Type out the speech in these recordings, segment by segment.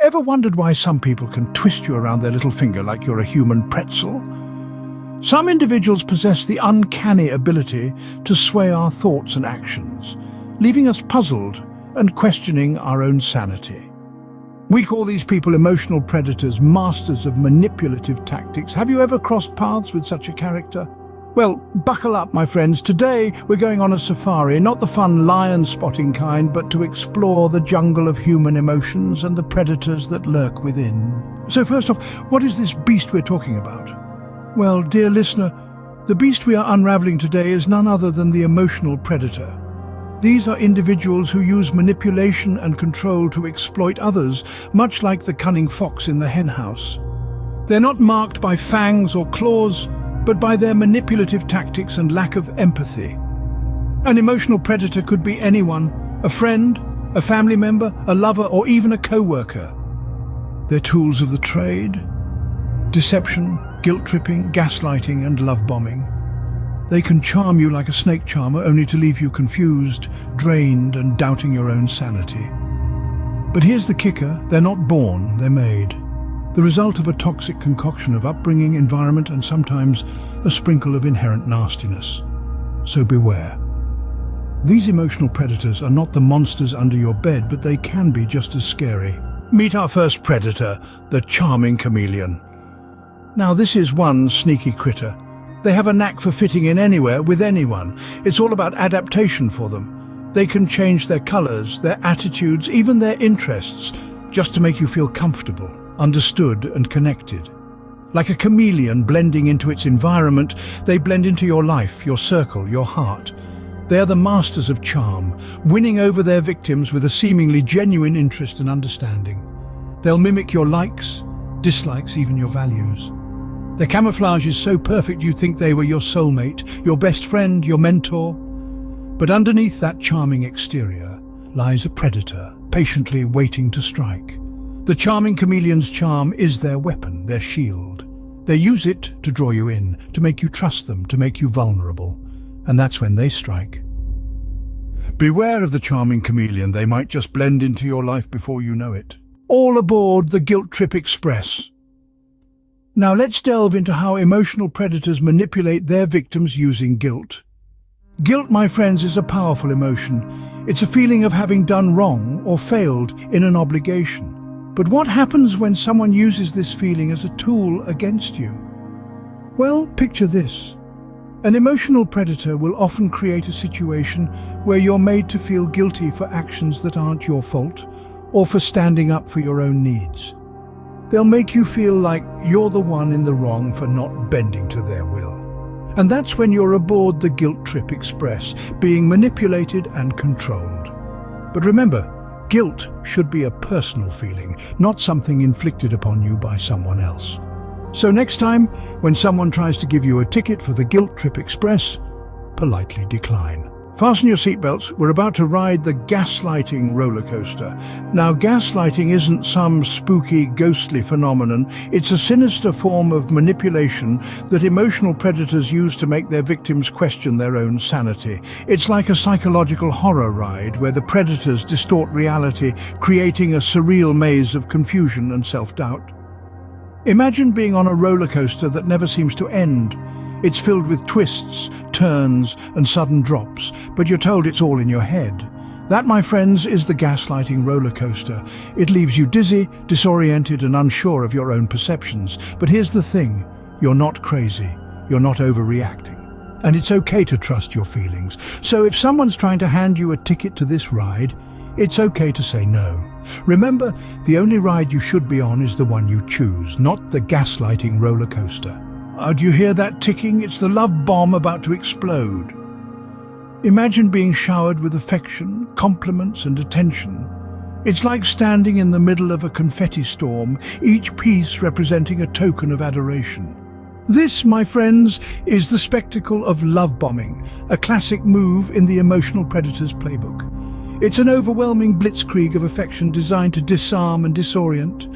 Ever wondered why some people can twist you around their little finger like you're a human pretzel? Some individuals possess the uncanny ability to sway our thoughts and actions, leaving us puzzled and questioning our own sanity. We call these people emotional predators, masters of manipulative tactics. Have you ever crossed paths with such a character? Well, buckle up, my friends. Today we're going on a safari, not the fun lion-spotting kind, but to explore the jungle of human emotions and the predators that lurk within. So first off, what is this beast we're talking about? Well, dear listener, the beast we are unraveling today is none other than the emotional predator. These are individuals who use manipulation and control to exploit others, much like the cunning fox in the henhouse. They're not marked by fangs or claws, but by their manipulative tactics and lack of empathy. An emotional predator could be anyone, a friend, a family member, a lover, or even a co-worker. They're tools of the trade: deception, guilt-tripping, gaslighting, and love-bombing. They can charm you like a snake charmer, only to leave you confused, drained, and doubting your own sanity. But here's the kicker: they're not born, they're made. The result of a toxic concoction of upbringing, environment, and sometimes a sprinkle of inherent nastiness. So beware. These emotional predators are not the monsters under your bed, but they can be just as scary. Meet our first predator, the charming chameleon. Now this is one sneaky critter. They have a knack for fitting in anywhere with anyone. It's all about adaptation for them. They can change their colors, their attitudes, even their interests, just to make you feel comfortable, understood, and connected. Like a chameleon blending into its environment, they blend into your life, your circle, your heart. They are the masters of charm, winning over their victims with a seemingly genuine interest and understanding. They'll mimic your likes, dislikes, even your values. Their camouflage is so perfect you'd think they were your soulmate, your best friend, your mentor. But underneath that charming exterior lies a predator, patiently waiting to strike. The charming chameleon's charm is their weapon, their shield. They use it to draw you in, to make you trust them, to make you vulnerable. And that's when they strike. Beware of the charming chameleon. They might just blend into your life before you know it. All aboard the Guilt Trip Express. Now let's delve into how emotional predators manipulate their victims using guilt. Guilt, my friends, is a powerful emotion. It's a feeling of having done wrong or failed in an obligation. But what happens when someone uses this feeling as a tool against you? Well, picture this. An emotional predator will often create a situation where you're made to feel guilty for actions that aren't your fault, or for standing up for your own needs. They'll make you feel like you're the one in the wrong for not bending to their will. And that's when you're aboard the Guilt Trip Express, being manipulated and controlled. But remember, guilt should be a personal feeling, not something inflicted upon you by someone else. So next time, when someone tries to give you a ticket for the Guilt Trip Express, politely decline. Fasten your seatbelts. We're about to ride the gaslighting roller coaster. Now, gaslighting isn't some spooky, ghostly phenomenon. It's a sinister form of manipulation that emotional predators use to make their victims question their own sanity. It's like a psychological horror ride where the predators distort reality, creating a surreal maze of confusion and self-doubt. Imagine being on a roller coaster that never seems to end. It's filled with twists, turns, and sudden drops, but you're told it's all in your head. That, my friends, is the gaslighting roller coaster. It leaves you dizzy, disoriented, and unsure of your own perceptions. But here's the thing: you're not crazy. You're not overreacting. And it's okay to trust your feelings. So if someone's trying to hand you a ticket to this ride, it's okay to say no. Remember, the only ride you should be on is the one you choose, not the gaslighting roller coaster. Do you hear that ticking? It's the love bomb about to explode. Imagine being showered with affection, compliments, and attention. It's like standing in the middle of a confetti storm, each piece representing a token of adoration. This, my friends, is the spectacle of love bombing, a classic move in the emotional predator's playbook. It's an overwhelming blitzkrieg of affection designed to disarm and disorient.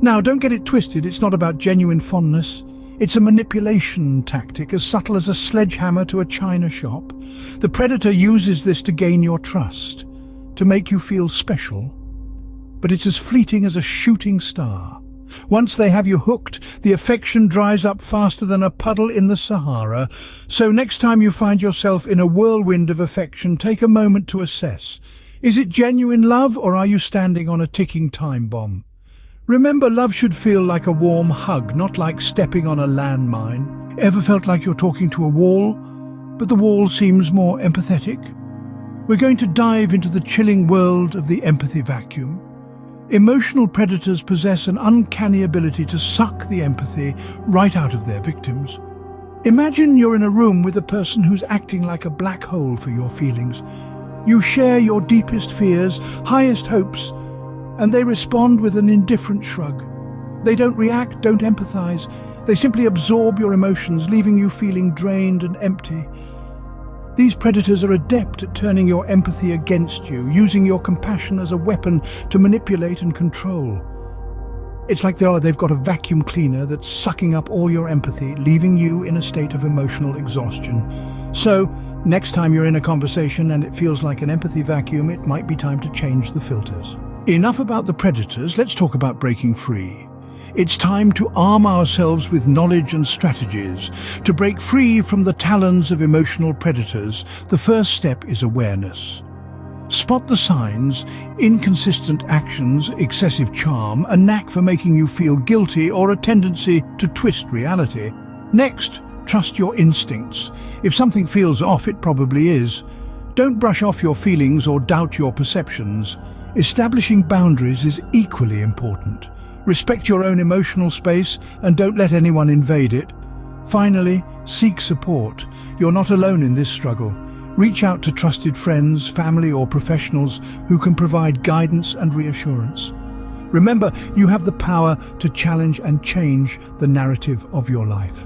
Now, don't get it twisted. It's not about genuine fondness. It's a manipulation tactic as subtle as a sledgehammer to a china shop. The predator uses this to gain your trust, to make you feel special. but it's as fleeting as a shooting star. Once they have you hooked, the affection dries up faster than a puddle in the Sahara. So next time you find yourself in a whirlwind of affection, take a moment to assess. Is it genuine love, or are you standing on a ticking time bomb? Remember, love should feel like a warm hug, not like stepping on a landmine. Ever felt like you're talking to a wall, but the wall seems more empathetic? We're going to dive into the chilling world of the empathy vacuum. Emotional predators possess an uncanny ability to suck the empathy right out of their victims. Imagine you're in a room with a person who's acting like a black hole for your feelings. You share your deepest fears, highest hopes, and they respond with an indifferent shrug. They don't react, don't empathize. They simply absorb your emotions, leaving you feeling drained and empty. These predators are adept at turning your empathy against you, using your compassion as a weapon to manipulate and control. It's like they've got a vacuum cleaner that's sucking up all your empathy, leaving you in a state of emotional exhaustion. So, next time you're in a conversation and it feels like an empathy vacuum, it might be time to change the filters. Enough about the predators, let's talk about breaking free. It's time to arm ourselves with knowledge and strategies. To break free from the talons of emotional predators, the first step is awareness. Spot the signs: inconsistent actions, excessive charm, a knack for making you feel guilty, or a tendency to twist reality. Next, trust your instincts. If something feels off, it probably is. Don't brush off your feelings or doubt your perceptions. Establishing boundaries is equally important. Respect your own emotional space and don't let anyone invade it. Finally, seek support. You're not alone in this struggle. Reach out to trusted friends, family, or professionals who can provide guidance and reassurance. Remember, you have the power to challenge and change the narrative of your life.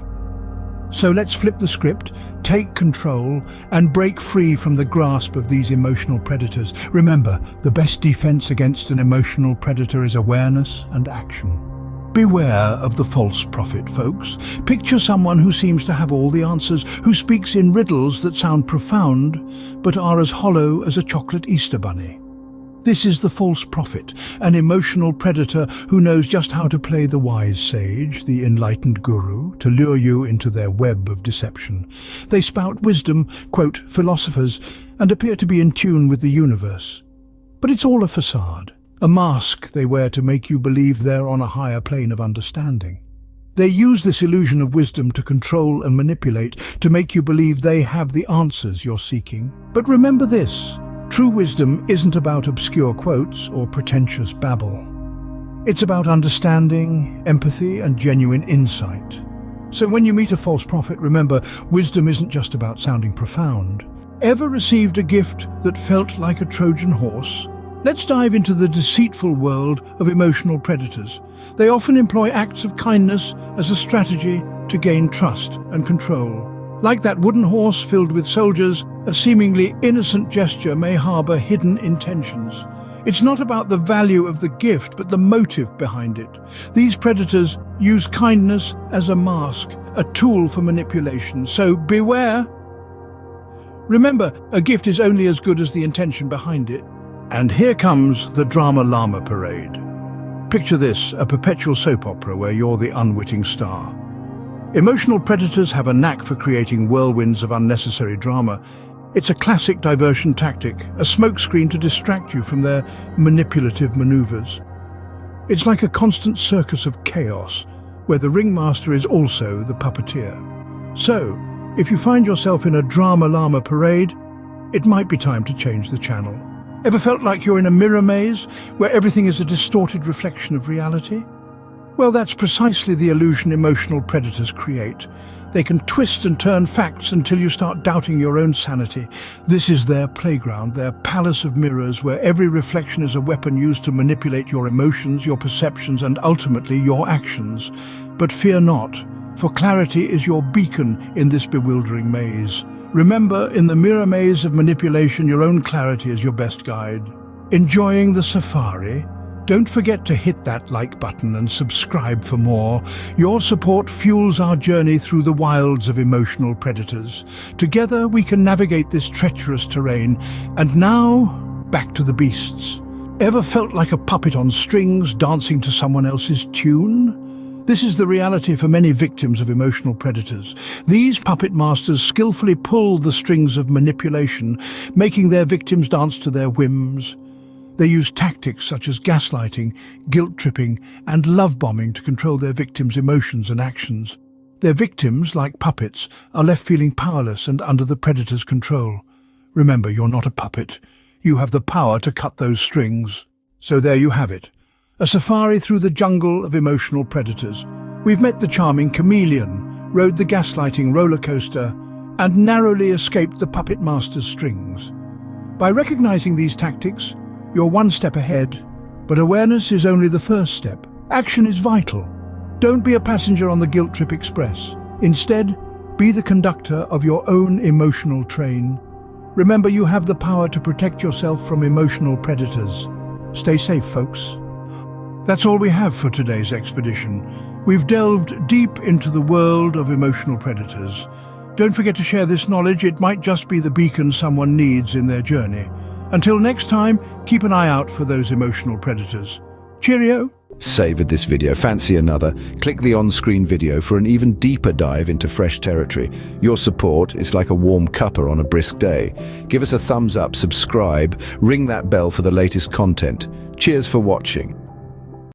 So let's flip the script, take control, and break free from the grasp of these emotional predators. Remember, the best defense against an emotional predator is awareness and action. Beware of the false prophet, folks. Picture someone who seems to have all the answers, who speaks in riddles that sound profound, but are as hollow as a chocolate Easter bunny. This is the false prophet, an emotional predator who knows just how to play the wise sage, the enlightened guru, to lure you into their web of deception. They spout wisdom, quote philosophers, and appear to be in tune with the universe. But it's all a facade, a mask they wear to make you believe they're on a higher plane of understanding. They use this illusion of wisdom to control and manipulate, to make you believe they have the answers you're seeking. But remember this: true wisdom isn't about obscure quotes or pretentious babble. It's about understanding, empathy, and genuine insight. So when you meet a false prophet, remember, wisdom isn't just about sounding profound. Ever received a gift that felt like a Trojan horse? Let's dive into the deceitful world of emotional predators. They often employ acts of kindness as a strategy to gain trust and control. Like that wooden horse filled with soldiers, a seemingly innocent gesture may harbor hidden intentions. It's not about the value of the gift, but the motive behind it. These predators use kindness as a mask, a tool for manipulation, so beware. Remember, a gift is only as good as the intention behind it. And here comes the drama llama parade. Picture this, a perpetual soap opera where you're the unwitting star. Emotional predators have a knack for creating whirlwinds of unnecessary drama. It's a classic diversion tactic, a smokescreen to distract you from their manipulative maneuvers. It's like a constant circus of chaos, where the ringmaster is also the puppeteer. So, if you find yourself in a drama llama parade, it might be time to change the channel. Ever felt like you're in a mirror maze, where everything is a distorted reflection of reality? Well, that's precisely the illusion emotional predators create. They can twist and turn facts until you start doubting your own sanity. This is their playground, their palace of mirrors, where every reflection is a weapon used to manipulate your emotions, your perceptions, and ultimately your actions. But fear not, for clarity is your beacon in this bewildering maze. Remember, in the mirror maze of manipulation, your own clarity is your best guide. Enjoying the safari? Don't forget to hit that like button and subscribe for more. Your support fuels our journey through the wilds of emotional predators. Together we can navigate this treacherous terrain. And now, back to the beasts. Ever felt like a puppet on strings dancing to someone else's tune? This is the reality for many victims of emotional predators. These puppet masters skillfully pull the strings of manipulation, making their victims dance to their whims. They use tactics such as gaslighting, guilt-tripping, and love-bombing to control their victims' emotions and actions. Their victims, like puppets, are left feeling powerless and under the predator's control. Remember, you're not a puppet. You have the power to cut those strings. So there you have it. A safari through the jungle of emotional predators. We've met the charming chameleon, rode the gaslighting roller coaster, and narrowly escaped the puppet master's strings. By recognizing these tactics, you're one step ahead, but awareness is only the first step. Action is vital. Don't be a passenger on the Guilt Trip Express. Instead, be the conductor of your own emotional train. Remember, you have the power to protect yourself from emotional predators. Stay safe, folks. That's all we have for today's expedition. We've delved deep into the world of emotional predators. Don't forget to share this knowledge. It might just be the beacon someone needs in their journey. Until next time, keep an eye out for those emotional predators. Cheerio! Savored this video? Fancy another? Click the on-screen video for an even deeper dive into fresh territory. Your support is like a warm cuppa on a brisk day. Give us a thumbs up, subscribe, ring that bell for the latest content. Cheers for watching.